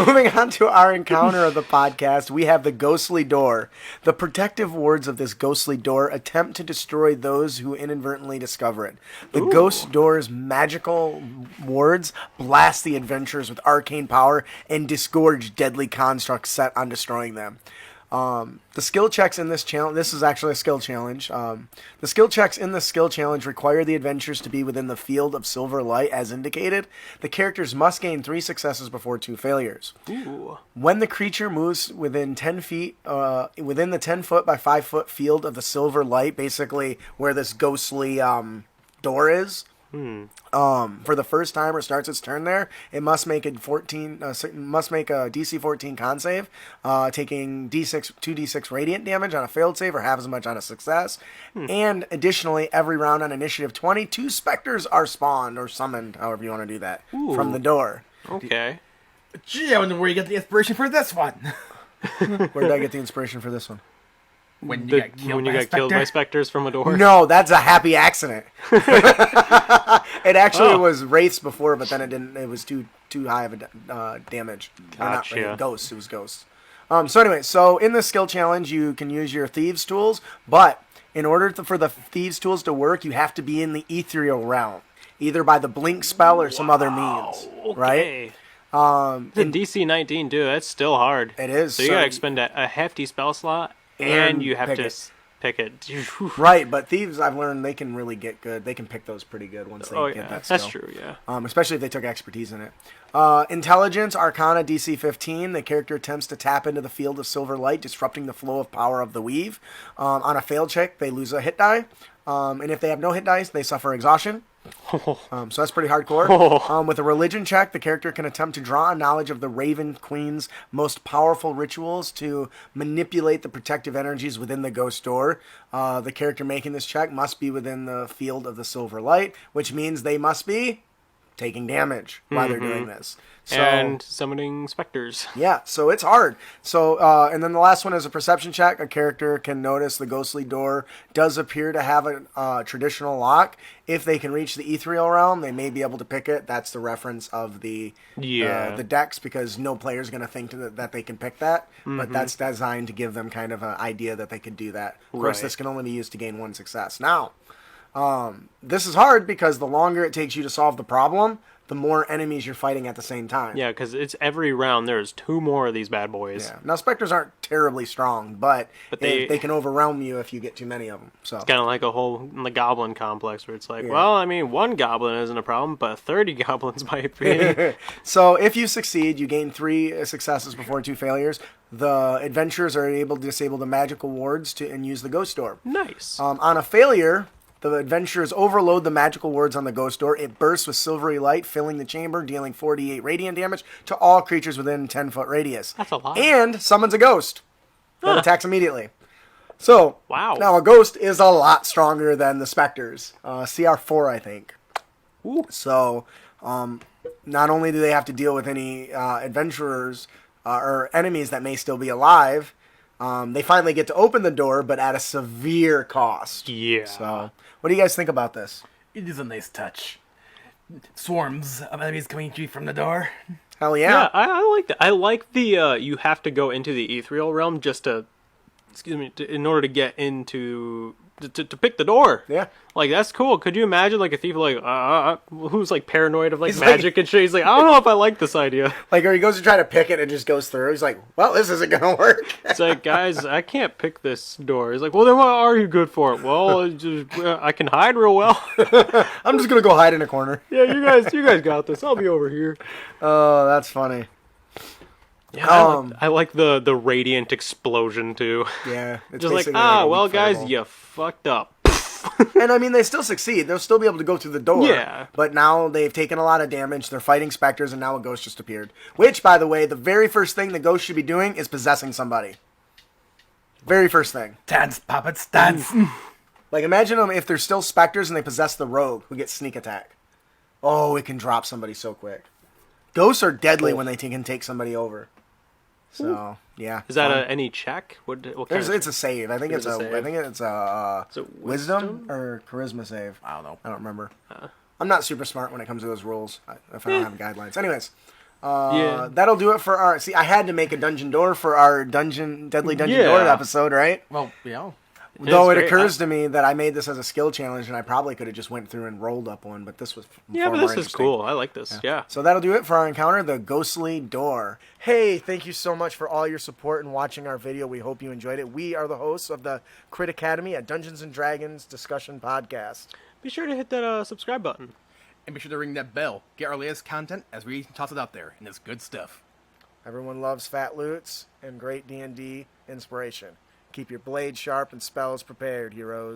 Moving on to our encounter of the podcast, we have the ghostly door. The protective wards of this ghostly door attempt to destroy those who inadvertently discover it. The ghost door's magical wards blast the adventurers with arcane power and disgorge deadly constructs set on destroying them. The skill checks in this challenge, this is actually a skill challenge. The skill checks in the skill challenge require the adventurers to be within the field of silver light as indicated. The characters must gain 3 successes before 2 failures. Ooh. When the creature moves within 10 feet, within the 10 foot by 5 foot field of the silver light, basically where this ghostly door is, for the first time or starts its turn there, it must make a DC 14 con save, taking 2d6 radiant damage on a failed save or half as much on a success. And additionally, every round on initiative 20, 2 specters are spawned or summoned, however you want to do that, from the door. Okay. Gee, I wonder where you get the inspiration for this one. Where did I get the inspiration for this one? When you got killed by specters from a door? No, that's a happy accident. It actually was wraiths before, but then it didn't. It was too high of a damage. Gotcha. Not ghosts. It was ghosts. So in this skill challenge, you can use your thieves' tools, but in order for the thieves' tools to work, you have to be in the ethereal realm, either by the blink spell or some other means, right? In DC 19, dude, that's still hard. It is. So you gotta expend a hefty spell slot, and you have to pick it. Right, but thieves, I've learned they can really get good. They can pick those pretty good once they get that skill. That's true, yeah. Especially if they took expertise in it. Intelligence, Arcana, DC 15. The character attempts to tap into the field of silver light, disrupting the flow of power of the weave. On a failed check, they lose a hit die. And if they have no hit dice, they suffer exhaustion. So that's pretty hardcore. With a religion check, the character can attempt to draw on knowledge of the Raven Queen's most powerful rituals to manipulate the protective energies within the ghost door. The character making this check must be within the field of the silver light, which means they must be taking damage while they're doing this. So, and summoning specters. Yeah, so it's hard. So, and then the last one is a perception check. A character can notice the ghostly door does appear to have a traditional lock. If they can reach the ethereal realm, they may be able to pick it. That's the reference of the decks, because no player is going to think that they can pick that. But that's designed to give them kind of an idea that they could do that. Of course, this can only be used to gain 1 success. Now, this is hard because the longer it takes you to solve the problem, the more enemies you're fighting at the same time. Yeah, because it's every round there's 2 more of these bad boys. Yeah. Now, specters aren't terribly strong, but they can overwhelm you if you get too many of them. So it's kind of like the goblin complex where it's like, well, I mean, 1 goblin isn't a problem, but 30 goblins might be. So if you succeed, you gain 3 successes before 2 failures. The adventurers are able to disable the magical wards and use the ghost door. Nice. On a failure, the adventurers overload the magical wards on the ghost door. It bursts with silvery light, filling the chamber, dealing 48 radiant damage to all creatures within 10-foot radius. That's a lot. And summons a ghost that attacks immediately. So, now a ghost is a lot stronger than the specters. CR4, I think. Ooh. So, not only do they have to deal with any adventurers or enemies that may still be alive, they finally get to open the door, but at a severe cost. Yeah. So, what do you guys think about this? It is a nice touch. Swarms of enemies coming at you from the door. Hell yeah. Yeah, I like that. I like the, you have to go into the ethereal realm just to, in order to get into, to pick the door. Yeah. Like, that's cool. Could you imagine, like, a thief, like, who's, like, paranoid of, like, magic and shit? He's like, I don't know if I like this idea. Like, or he goes to try to pick it and it just goes through. He's like, well, this isn't going to work. It's like, guys, I can't pick this door. He's like, well, then what are you good for? Well, I can hide real well. I'm just going to go hide in a corner. Yeah, you guys got this. I'll be over here. Oh, that's funny. Yeah, I like the radiant explosion, too. Yeah. It's just like, well, guys, you fucked up. And I mean, they still succeed. They'll still be able to go through the door. Yeah. But now they've taken a lot of damage. They're fighting specters, and now a ghost just appeared. Which, by the way, the very first thing the ghost should be doing is possessing somebody. Very first thing. Dance, puppets, dance. Like, imagine them if they're still specters and they possess the rogue who gets sneak attack. Oh, it can drop somebody so quick. Ghosts are deadly when they can take somebody over. So, yeah. Is that any check? What kind it's a save. I think it's a wisdom or charisma save. I don't know. I don't remember. I'm not super smart when it comes to those rules if I don't have guidelines. Anyways, Yeah. That'll do it for our. See, I had to make a dungeon door for our Deadly Dungeon Yeah. Door episode, right? Well, yeah. Though it great. occurs to me that I made this as a skill challenge, and I probably could have just went through and rolled up one, but this was Yeah, far but more this is interesting. cool. I like this. Yeah. So that'll do it for our encounter, the Ghostly Door. Hey, thank you so much for all your support and watching our video. We hope you enjoyed it. We are the hosts of the Crit Academy, a Dungeons and Dragons discussion podcast. Be sure to hit that subscribe button. And be sure to ring that bell. Get our latest content as we toss it out there, and it's good stuff. Everyone loves fat loots and great D&D inspiration. Keep your blade sharp and spells prepared, heroes.